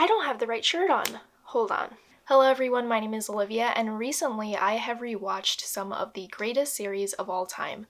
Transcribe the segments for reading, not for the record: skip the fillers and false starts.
I don't have the right shirt on. Hold on. Hello everyone, my name is Olivia, and recently I have rewatched some of the greatest series of all time,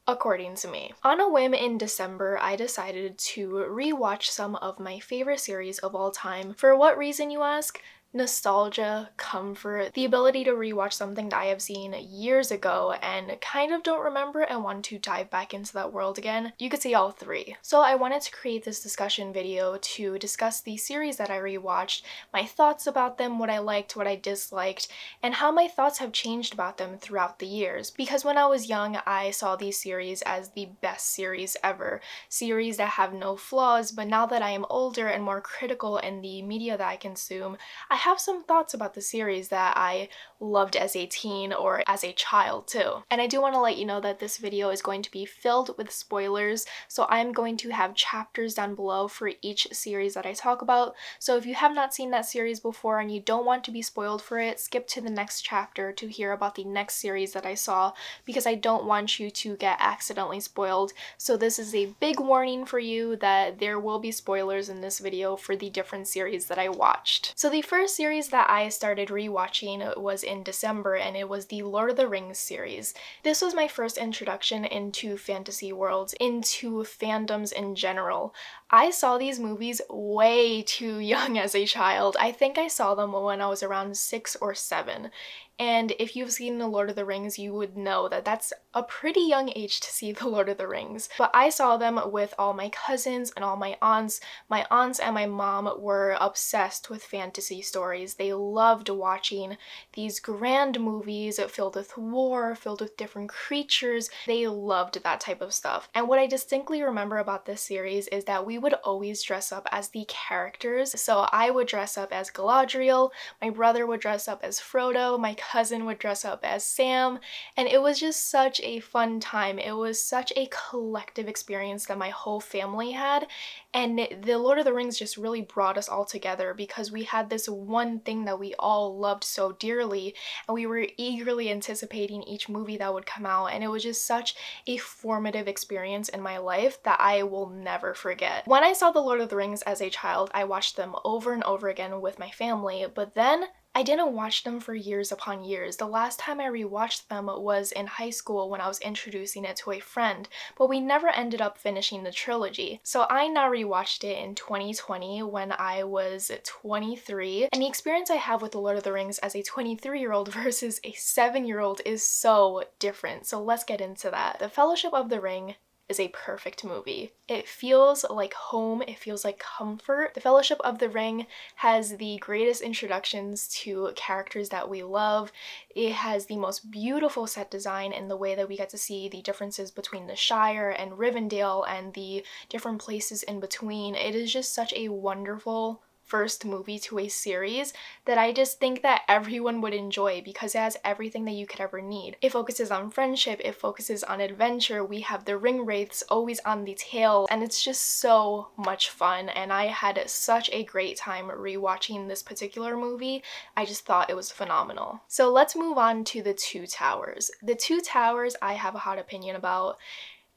according to me. On a whim in December, I decided to rewatch some of my favorite series of all time. For what reason, you ask? Nostalgia, comfort, the ability to rewatch something that I have seen years ago and kind of don't remember and want to dive back into that world again. You could see all three. So I wanted to create this discussion video to discuss the series that I rewatched, my thoughts about them, what I liked, what I disliked, and how my thoughts have changed about them throughout the years. Because when I was young, I saw these series as the best series ever. Series that have no flaws, but now that I am older and more critical in the media that I consume, I have some thoughts about the series that I loved as a teen or as a child too. And I do want to let you know that this video is going to be filled with spoilers, so I'm going to have chapters down below for each series that I talk about. So if you have not seen that series before and you don't want to be spoiled for it, skip to the next chapter to hear about the next series that I saw, because I don't want you to get accidentally spoiled. So this is a big warning for you that there will be spoilers in this video for the different series that I watched. So the first series that I started rewatching was in December, and it was the Lord of the Rings series. This was my first introduction into fantasy worlds, into fandoms in general. I saw these movies way too young as a child. I think I saw them when I was around 6 or 7. And if you've seen The Lord of the Rings, you would know that that's a pretty young age to see The Lord of the Rings. But I saw them with all my cousins and all my aunts. My aunts and my mom were obsessed with fantasy stories. They loved watching these grand movies filled with war, filled with different creatures. They loved that type of stuff. And what I distinctly remember about this series is that we would always dress up as the characters. So I would dress up as Galadriel, my brother would dress up as Frodo, my cousin would dress up as Sam, and it was just such a fun time. It was such a collective experience that my whole family had, and The Lord of the Rings just really brought us all together because we had this one thing that we all loved so dearly, and we were eagerly anticipating each movie that would come out, and it was just such a formative experience in my life that I will never forget. When I saw The Lord of the Rings as a child, I watched them over and over again with my family, but then I didn't watch them for years upon years. The last time I rewatched them was in high school when I was introducing it to a friend, but we never ended up finishing the trilogy. So I now rewatched it in 2020 when I was 23, and the experience I have with The Lord of the Rings as a 23-year-old versus a 7-year-old is so different. So let's get into that. The Fellowship of the Ring is a perfect movie. It feels like home, it feels like comfort. The Fellowship of the Ring has the greatest introductions to characters that we love. It has the most beautiful set design in the way that we get to see the differences between the Shire and Rivendell and the different places in between. It is just such a wonderful first movie to a series that I just think that everyone would enjoy because it has everything that you could ever need. It focuses on friendship, it focuses on adventure, we have the ring wraiths always on the tail, and it's just so much fun, and I had such a great time rewatching this particular movie. I just thought it was phenomenal. So let's move on to The Two Towers. The Two Towers I have a hot opinion about,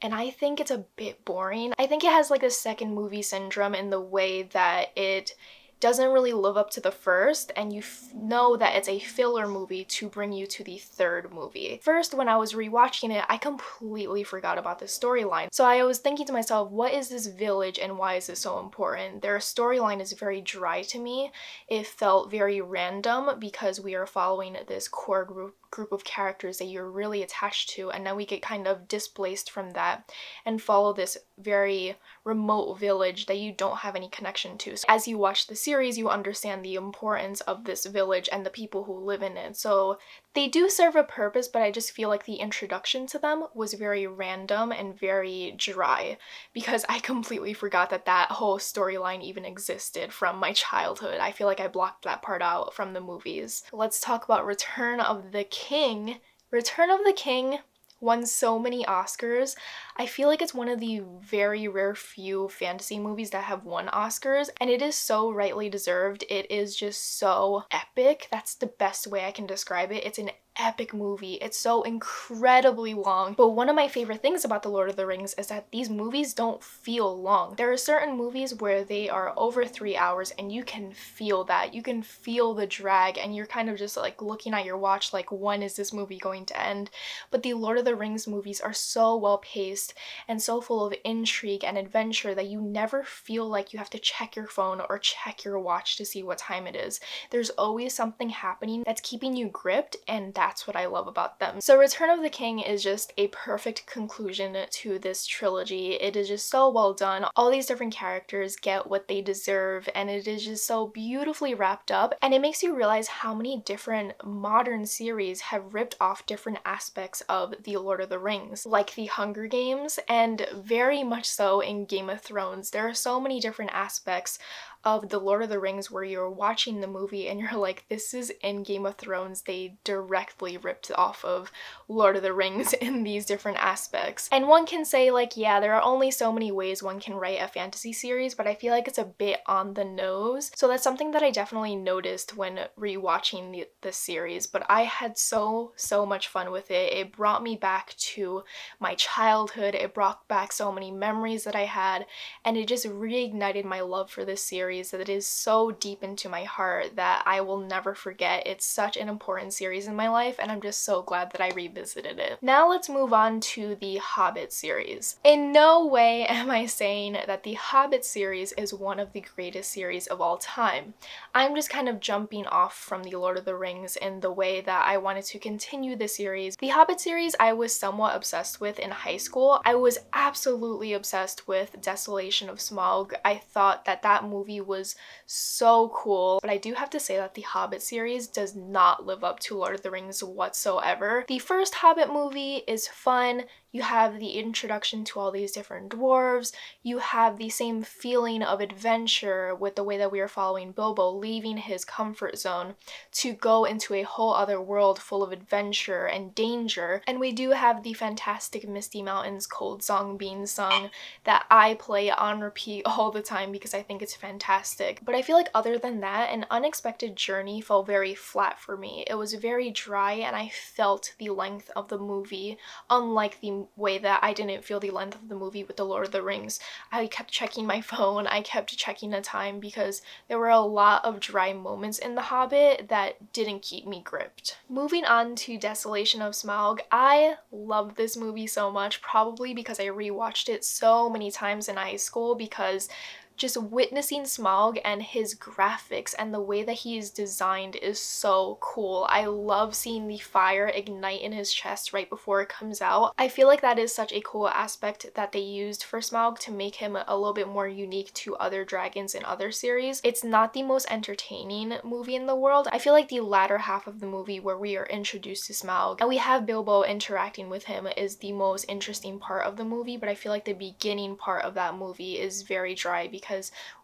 and I think it's a bit boring. I think it has like a second movie syndrome in the way that it doesn't really live up to the first, and you know that it's a filler movie to bring you to the third movie. First, when I was rewatching it, I completely forgot about the storyline. So I was thinking to myself, what is this village and why is it so important? Their storyline is very dry to me. It felt very random because we are following this core group of characters that you're really attached to, and then we get kind of displaced from that and follow this very remote village that you don't have any connection to. So as you watch the series, you understand the importance of this village and the people who live in it. So they do serve a purpose, but I just feel like the introduction to them was very random and very dry because I completely forgot that that whole storyline even existed from my childhood. I feel like I blocked that part out from the movies. Let's talk about Return of the King. Return of the King won so many Oscars. I feel like it's one of the very rare few fantasy movies that have won Oscars, and it is so rightly deserved. It is just so epic. That's the best way I can describe it. It's an epic movie. It's so incredibly long. But one of my favorite things about The Lord of the Rings is that these movies don't feel long. There are certain movies where they are over 3 hours and you can feel that. You can feel the drag and you're kind of just like looking at your watch like, when is this movie going to end? But the Lord of the Rings movies are so well paced and so full of intrigue and adventure that you never feel like you have to check your phone or check your watch to see what time it is. There's always something happening that's keeping you gripped, and that's what I love about them. So Return of the King is just a perfect conclusion to this trilogy. It is just so well done. All these different characters get what they deserve, and it is just so beautifully wrapped up, and it makes you realize how many different modern series have ripped off different aspects of the Lord of the Rings, like the Hunger Games, and very much so in Game of Thrones. There are so many different aspects of The Lord of the Rings where you're watching the movie and you're like, this is in Game of Thrones. They directly ripped off of Lord of the Rings in these different aspects. And one can say like, yeah, there are only so many ways one can write a fantasy series, but I feel like it's a bit on the nose. So that's something that I definitely noticed when rewatching this series, but I had so much fun with it. It brought me back to my childhood. It brought back so many memories that I had, and it just reignited my love for this series that is so deep into my heart that I will never forget. It's such an important series in my life, and I'm just so glad that I revisited it. Now let's move on to the Hobbit series. In no way am I saying that the Hobbit series is one of the greatest series of all time. I'm just kind of jumping off from the Lord of the Rings in the way that I wanted to continue the series. The Hobbit series I was somewhat obsessed with in high school. I was absolutely obsessed with Desolation of Smaug. I thought that that movie was so cool, but I do have to say that the Hobbit series does not live up to Lord of the Rings whatsoever. The first Hobbit movie is fun. You have the introduction to all these different dwarves. You have the same feeling of adventure with the way that we are following Bilbo leaving his comfort zone to go into a whole other world full of adventure and danger. And we do have the fantastic Misty Mountains Cold Song being sung that I play on repeat all the time because I think it's fantastic. But I feel like other than that, An Unexpected Journey felt very flat for me. It was very dry and I felt the length of the movie, unlike the way that I didn't feel the length of the movie with The Lord of the Rings. I kept checking my phone, I kept checking the time because there were a lot of dry moments in The Hobbit that didn't keep me gripped. Moving on to Desolation of Smaug, I love this movie so much, probably because I rewatched it so many times in high school, because just witnessing Smaug and his graphics and the way that he is designed is so cool. I love seeing the fire ignite in his chest right before it comes out. I feel like that is such a cool aspect that they used for Smaug to make him a little bit more unique to other dragons in other series. It's not the most entertaining movie in the world. I feel like the latter half of the movie where we are introduced to Smaug and we have Bilbo interacting with him is the most interesting part of the movie, but I feel like the beginning part of that movie is very dry because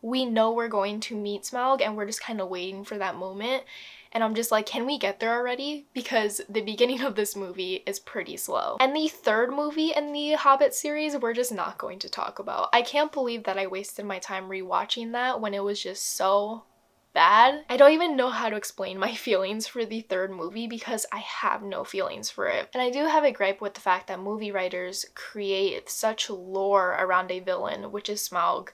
we know we're going to meet Smaug and we're just kind of waiting for that moment. And I'm just like, can we get there already? Because the beginning of this movie is pretty slow. And the third movie in the Hobbit series, we're just not going to talk about. I can't believe that I wasted my time rewatching that when it was just so bad. I don't even know how to explain my feelings for the third movie because I have no feelings for it. And I do have a gripe with the fact that movie writers create such lore around a villain, which is Smaug,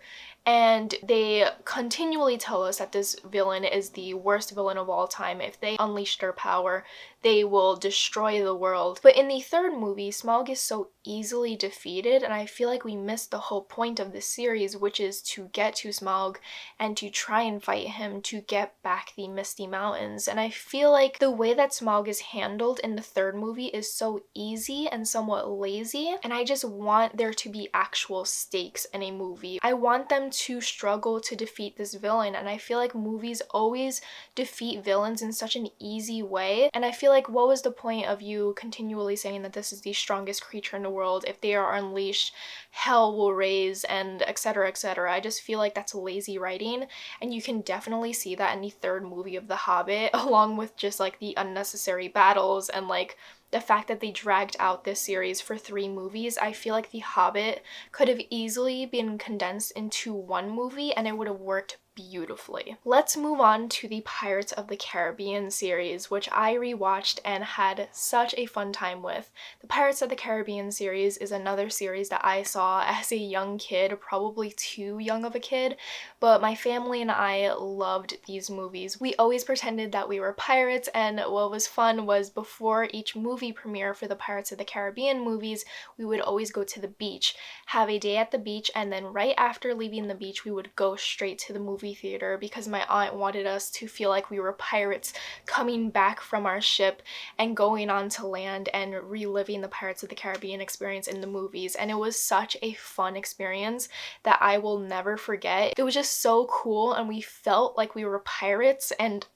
and they continually tell us that this villain is the worst villain of all time. If they unleash their power, they will destroy the world. But in the third movie, Smaug is so easily defeated, and I feel like we missed the whole point of this series, which is to get to Smaug and to try and fight him to get back the Misty Mountains. And I feel like the way that Smaug is handled in the third movie is so easy and somewhat lazy, and I just want there to be actual stakes in a movie. I want them to struggle to defeat this villain, and I feel like movies always defeat villains in such an easy way, and I feel like what was the point of you continually saying that this is the strongest creature in the world? If they are unleashed, hell will raise, and etc, etc. I just feel like that's lazy writing, and you can definitely see that in the third movie of The Hobbit, along with just like the unnecessary battles and like the fact that they dragged out this series for 3 movies. I feel like The Hobbit could have easily been condensed into one movie and it would have worked beautifully. Let's move on to the Pirates of the Caribbean series, which I rewatched and had such a fun time with. The Pirates of the Caribbean series is another series that I saw as a young kid, probably too young of a kid, but my family and I loved these movies. We always pretended that we were pirates, and what was fun was before each movie premiere for the Pirates of the Caribbean movies, we would always go to the beach, have a day at the beach, and then right after leaving the beach, we would go straight to the movie theater because my aunt wanted us to feel like we were pirates coming back from our ship and going on to land and reliving the Pirates of the Caribbean experience in the movies. And it was such a fun experience that I will never forget. It was just so cool, and we felt like we were pirates, and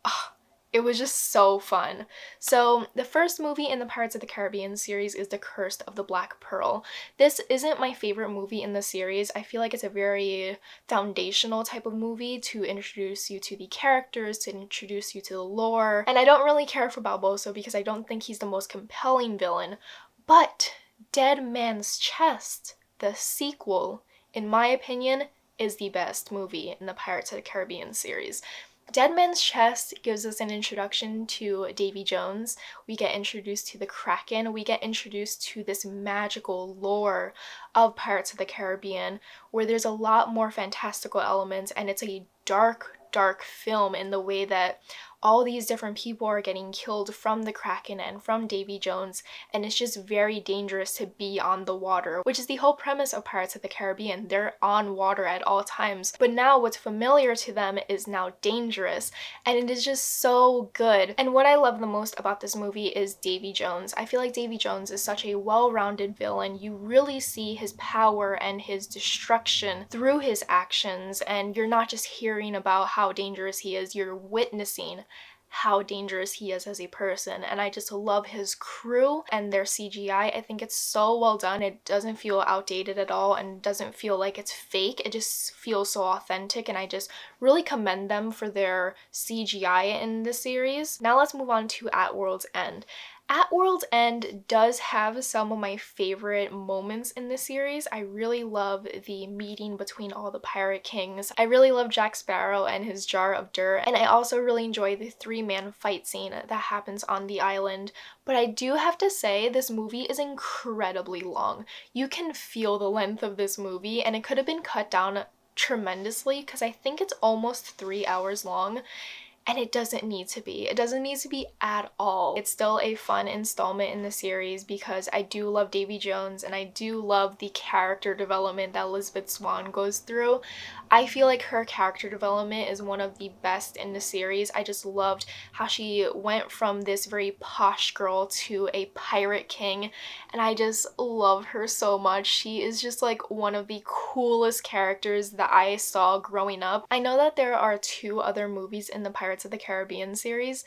it was just so fun. So the first movie in the Pirates of the Caribbean series is The Curse of the Black Pearl. This isn't my favorite movie in the series. I feel like it's a very foundational type of movie to introduce you to the characters, to introduce you to the lore. And I don't really care for Barbossa because I don't think he's the most compelling villain. But Dead Man's Chest, the sequel, in my opinion, is the best movie in the Pirates of the Caribbean series. Dead Man's Chest gives us an introduction to Davy Jones. We get introduced to the Kraken. We get introduced to this magical lore of Pirates of the Caribbean where there's a lot more fantastical elements, and it's a dark film in the way that all these different people are getting killed from the Kraken and from Davy Jones, and it's just very dangerous to be on the water, which is the whole premise of Pirates of the Caribbean. They're on water at all times, but now what's familiar to them is now dangerous, and it is just so good. And what I love the most about this movie is Davy Jones. I feel like Davy Jones is such a well-rounded villain. You really see his power and his destruction through his actions, and you're not just hearing about how dangerous he is, you're witnessing how dangerous he is as a person. And I just love his crew and their CGI. I think it's so well done. It doesn't feel outdated at all and doesn't feel like it's fake. It just feels so authentic, and I just really commend them for their CGI in this series. Now let's move on to At World's End. At World's End does have some of my favorite moments in this series. I really love the meeting between all the pirate kings. I really love Jack Sparrow and his jar of dirt, and I also really enjoy the three-man fight scene that happens on the island. But I do have to say, this movie is incredibly long. You can feel the length of this movie, and it could have been cut down tremendously because I think it's almost 3 hours long. And it doesn't need to be. It doesn't need to be at all. It's still a fun installment in the series because I do love Davy Jones and I do love the character development that Elizabeth Swann goes through. I feel like her character development is one of the best in the series. I just loved how she went from this very posh girl to a pirate king, and I just love her so much. She is just like one of the coolest characters that I saw growing up. I know that there are 2 other movies in the Pirates of the Caribbean series,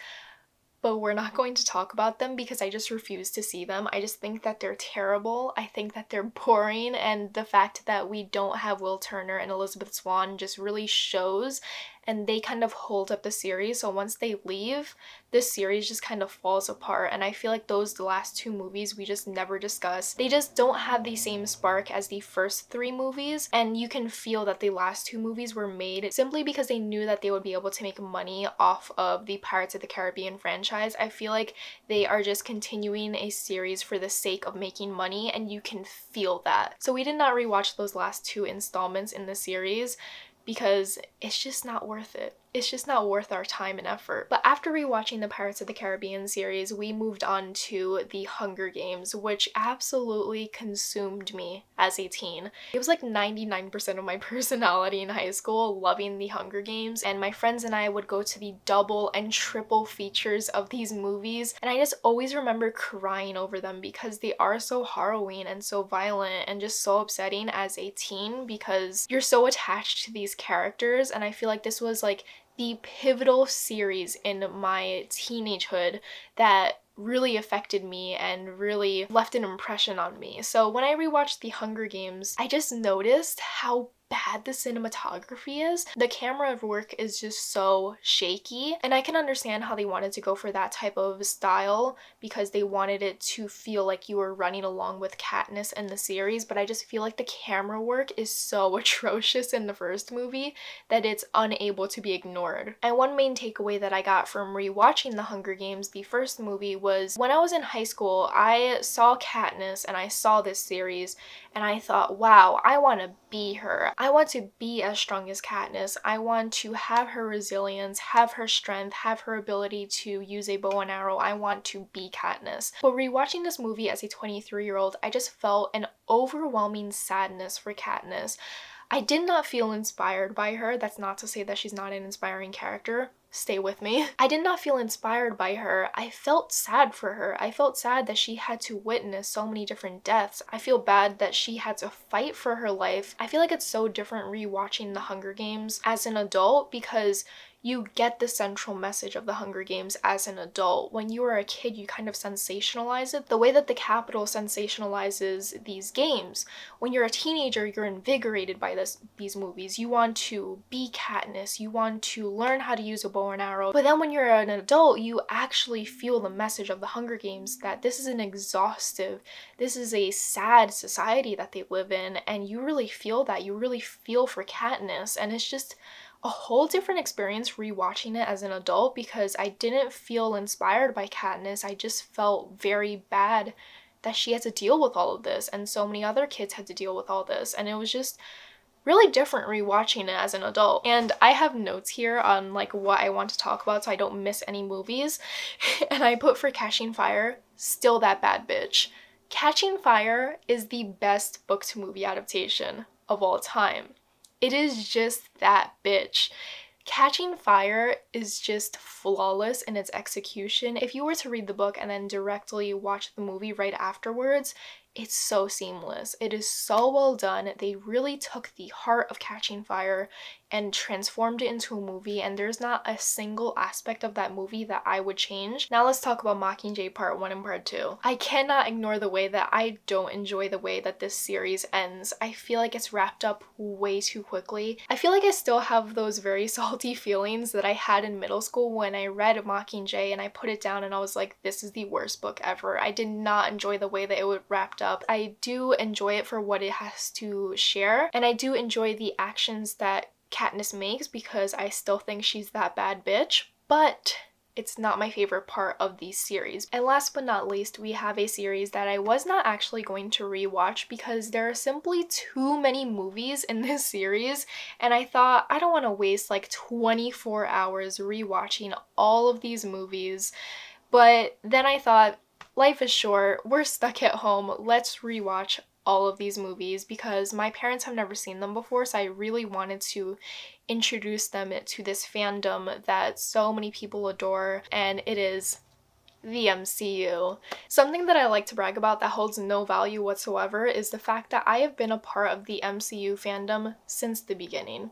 but we're not going to talk about them because I just refuse to see them. I just think that they're terrible. I think that they're boring, and the fact that we don't have Will Turner and Elizabeth Swann just really shows, and they kind of hold up the series. So once they leave, this series just kind of falls apart, and I feel like those last 2 movies we just never discuss. They just don't have the same spark as the first 3 movies, and you can feel that the last 2 movies were made simply because they knew that they would be able to make money off of the Pirates of the Caribbean franchise. I feel like they are just continuing a series for the sake of making money, and you can feel that. So we did not rewatch those last 2 installments in the series because it's just not worth it. It's just not worth our time and effort. But after rewatching the Pirates of the Caribbean series, we moved on to The Hunger Games, which absolutely consumed me as a teen. It was like 99% of my personality in high school loving The Hunger Games, and my friends and I would go to the double and triple features of these movies, and I just always remember crying over them because they are so harrowing and so violent and just so upsetting as a teen because you're so attached to these characters. And I feel like this was like the pivotal series in my teenagehood that really affected me and really left an impression on me. So when I rewatched The Hunger Games, I just noticed how bad the cinematography is. The camera work is just so shaky, and I can understand how they wanted to go for that type of style because they wanted it to feel like you were running along with Katniss in the series, but I just feel like the camera work is so atrocious in the first movie that it's unable to be ignored. And one main takeaway that I got from rewatching The Hunger Games, the first movie, was when I was in high school, I saw Katniss and I saw this series and I thought, wow, I want to be her. I want to be as strong as Katniss. I want to have her resilience, have her strength, have her ability to use a bow and arrow. I want to be Katniss. But rewatching this movie as a 23-year-old, I just felt an overwhelming sadness for Katniss. I did not feel inspired by her. That's not to say that she's not an inspiring character. Stay with me. I did not feel inspired by her. I felt sad for her. I felt sad that she had to witness so many different deaths. I feel bad that she had to fight for her life. I feel like it's so different rewatching The Hunger Games as an adult because you get the central message of The Hunger Games as an adult. When you were a kid, you kind of sensationalize it the way that the Capitol sensationalizes these games. When you're a teenager, you're invigorated by these movies. You want to be Katniss. You want to learn how to use a bow and arrow. But then when you're an adult, you actually feel the message of The Hunger Games that this is an exhaustive, this is a sad society that they live in, and you really feel that. You really feel for Katniss, and it's just a whole different experience rewatching it as an adult because I didn't feel inspired by Katniss. I just felt very bad that she had to deal with all of this and so many other kids had to deal with all this, and it was just really different rewatching it as an adult. And I have notes here on like what I want to talk about so I don't miss any movies. And I put for Catching Fire, still that bad bitch. Catching Fire is the best book to movie adaptation of all time. It is just that bitch. Catching Fire is just flawless in its execution. If you were to read the book and then directly watch the movie right afterwards, it's so seamless. It is so well done. They really took the heart of Catching Fire and transformed it into a movie, and there's not a single aspect of that movie that I would change. Now let's talk about Mockingjay Part 1 and Part 2. I cannot ignore the way that I don't enjoy the way that this series ends. I feel like it's wrapped up way too quickly. I feel like I still have those very salty feelings that I had in middle school when I read Mockingjay and I put it down and I was like, this is the worst book ever. I did not enjoy the way that it was wrapped up. I do enjoy it for what it has to share, and I do enjoy the actions that Katniss makes because I still think she's that bad bitch, but it's not my favorite part of the series. And last but not least, we have a series that I was not actually going to rewatch because there are simply too many movies in this series, and I thought I don't want to waste like 24 hours rewatching all of these movies. But then I thought, life is short, we're stuck at home, let's rewatch all of these movies because my parents have never seen them before, so I really wanted to introduce them to this fandom that so many people adore, and it is the MCU. Something that I like to brag about that holds no value whatsoever is the fact that I have been a part of the MCU fandom since the beginning.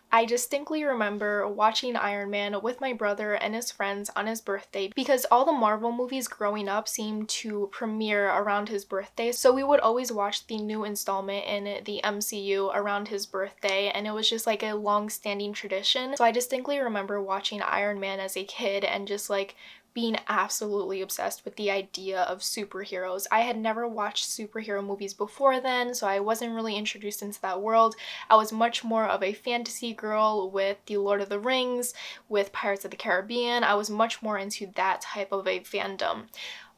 I distinctly remember watching Iron Man with my brother and his friends on his birthday because all the Marvel movies growing up seemed to premiere around his birthday, so we would always watch the new installment in the MCU around his birthday, and it was just like a long-standing tradition. So I distinctly remember watching Iron Man as a kid and just like being absolutely obsessed with the idea of superheroes. I had never watched superhero movies before then, so I wasn't really introduced into that world. I was much more of a fantasy girl with the Lord of the Rings, with Pirates of the Caribbean. I was much more into that type of a fandom.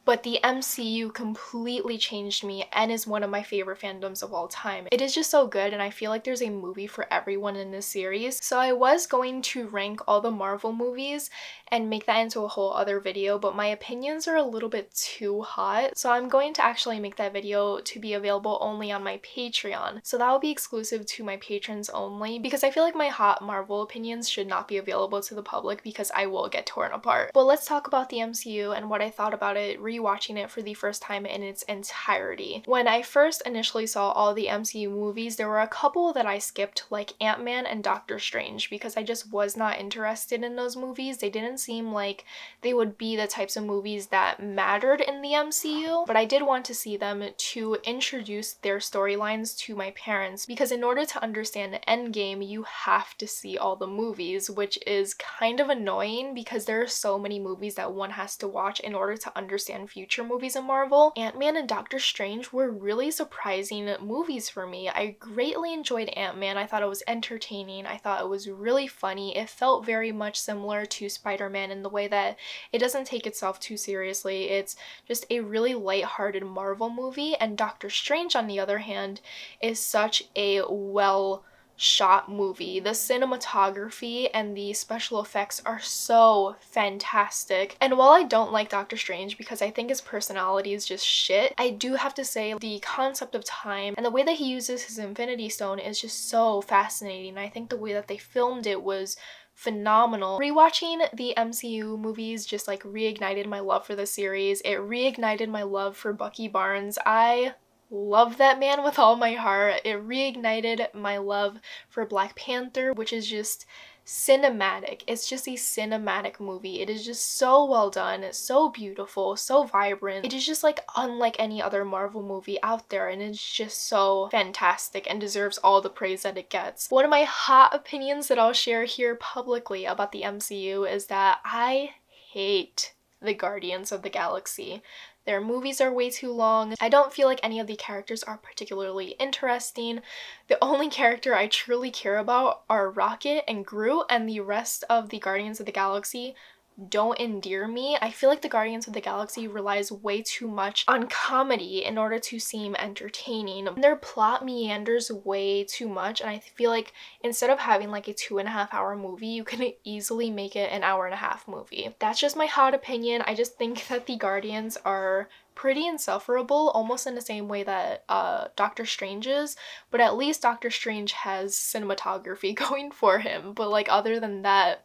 But the MCU completely changed me and is one of my favorite fandoms of all time. It is just so good, and I feel like there's a movie for everyone in this series. So I was going to rank all the Marvel movies and make that into a whole other video, but my opinions are a little bit too hot. So I'm going to actually make that video to be available only on my Patreon. So that will be exclusive to my patrons only because I feel like my hot Marvel opinions should not be available to the public because I will get torn apart. But let's talk about the MCU and what I thought about it rewatching it for the first time in its entirety. When I first initially saw all the MCU movies, there were a couple that I skipped, like Ant-Man and Doctor Strange, because I just was not interested in those movies. They didn't seem like they would be the types of movies that mattered in the MCU, but I did want to see them to introduce their storylines to my parents, because in order to understand Endgame, you have to see all the movies, which is kind of annoying because there are so many movies that one has to watch in order to understand future movies in Marvel. Ant-Man and Doctor Strange were really surprising movies for me. I greatly enjoyed Ant-Man. I thought it was entertaining. I thought it was really funny. It felt very much similar to Spider-Man in the way that it doesn't take itself too seriously. It's just a really lighthearted Marvel movie. And Doctor Strange, on the other hand, is such a well-shot movie. The cinematography and the special effects are so fantastic. And while I don't like Doctor Strange because I think his personality is just shit, I do have to say the concept of time and the way that he uses his Infinity Stone is just so fascinating. I think the way that they filmed it was phenomenal. Rewatching the MCU movies just like reignited my love for the series. It reignited my love for Bucky Barnes. I love that man with all my heart. It reignited my love for Black Panther, which is just cinematic. It's just a cinematic movie. It is just so well done, so beautiful, so vibrant. It is just like unlike any other Marvel movie out there, and it's just so fantastic and deserves all the praise that it gets. One of my hot opinions that I'll share here publicly about the MCU is that I hate the Guardians of the Galaxy. Their movies are way too long. I don't feel like any of the characters are particularly interesting. The only character I truly care about are Rocket and Groot, and the rest of the Guardians of the Galaxy don't endear me. I feel like the Guardians of the Galaxy relies way too much on comedy in order to seem entertaining. Their plot meanders way too much, and I feel like instead of having like a 2.5-hour movie, you can easily make it an 1.5-hour movie. That's just my hot opinion. I just think that the Guardians are pretty insufferable, almost in the same way that Doctor Strange is, but at least Doctor Strange has cinematography going for him. But like other than that,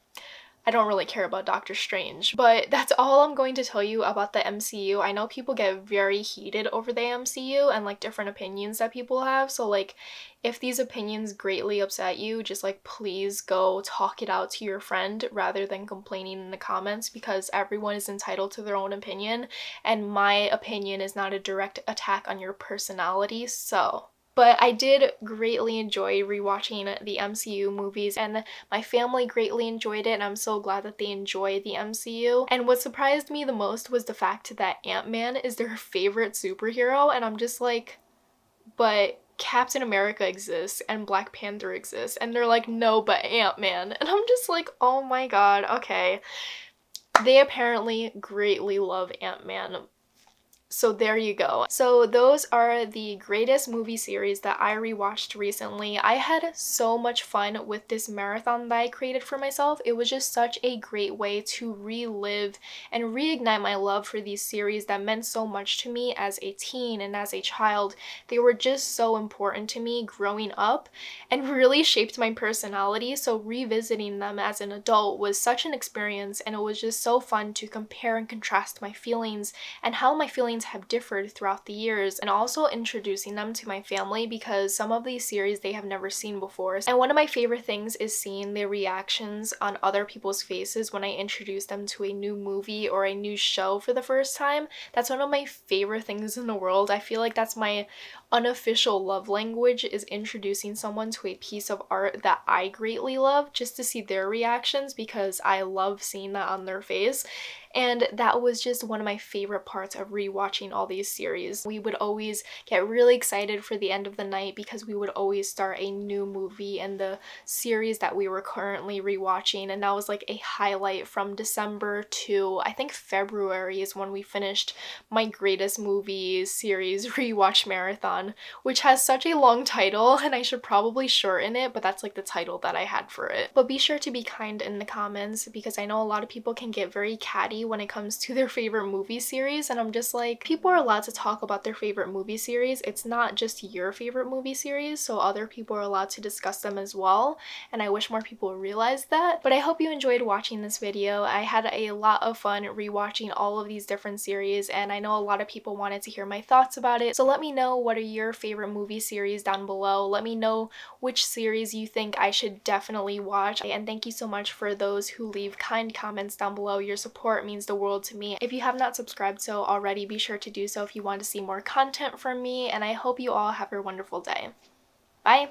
I don't really care about Doctor Strange. But that's all I'm going to tell you about the MCU. I know people get very heated over the MCU and like different opinions that people have, so like if these opinions greatly upset you, just like please go talk it out to your friend rather than complaining in the comments, because everyone is entitled to their own opinion and my opinion is not a direct attack on your personality. But I did greatly enjoy rewatching the MCU movies, and my family greatly enjoyed it, and I'm so glad that they enjoy the MCU. And what surprised me the most was the fact that Ant-Man is their favorite superhero, and I'm just like, but Captain America exists and Black Panther exists, and they're like, no, but Ant-Man. And I'm just like, oh my god, okay. They apparently greatly love Ant-Man. So there you go. So those are the greatest movie series that I rewatched recently. I had so much fun with this marathon that I created for myself. It was just such a great way to relive and reignite my love for these series that meant so much to me as a teen and as a child. They were just so important to me growing up and really shaped my personality. So revisiting them as an adult was such an experience, and it was just so fun to compare and contrast my feelings and how my feelings have differed throughout the years, and also introducing them to my family because some of these series they have never seen before. And one of my favorite things is seeing the reactions on other people's faces when I introduce them to a new movie or a new show for the first time. That's one of my favorite things in the world. I feel like that's my unofficial love language, is introducing someone to a piece of art that I greatly love, just to see their reactions, because I love seeing that on their face. And that was just one of my favorite parts of rewatching all these series. We would always get really excited for the end of the night because we would always start a new movie in the series that we were currently rewatching, and that was like a highlight from December to I think February is when we finished my greatest movies series rewatch marathon, which has such a long title and I should probably shorten it, but that's like the title that I had for it. But be sure to be kind in the comments because I know a lot of people can get very catty party when it comes to their favorite movie series, and I'm just like, people are allowed to talk about their favorite movie series. It's not just your favorite movie series, so other people are allowed to discuss them as well, and I wish more people realized that. But I hope you enjoyed watching this video. I had a lot of fun rewatching all of these different series, and I know a lot of people wanted to hear my thoughts about it, so let me know what are your favorite movie series down below. Let me know which series you think I should definitely watch, and thank you so much for those who leave kind comments down below. Your support means the world to me. If you have not subscribed so already, be sure to do so if you want to see more content from me, and I hope you all have a wonderful day. Bye!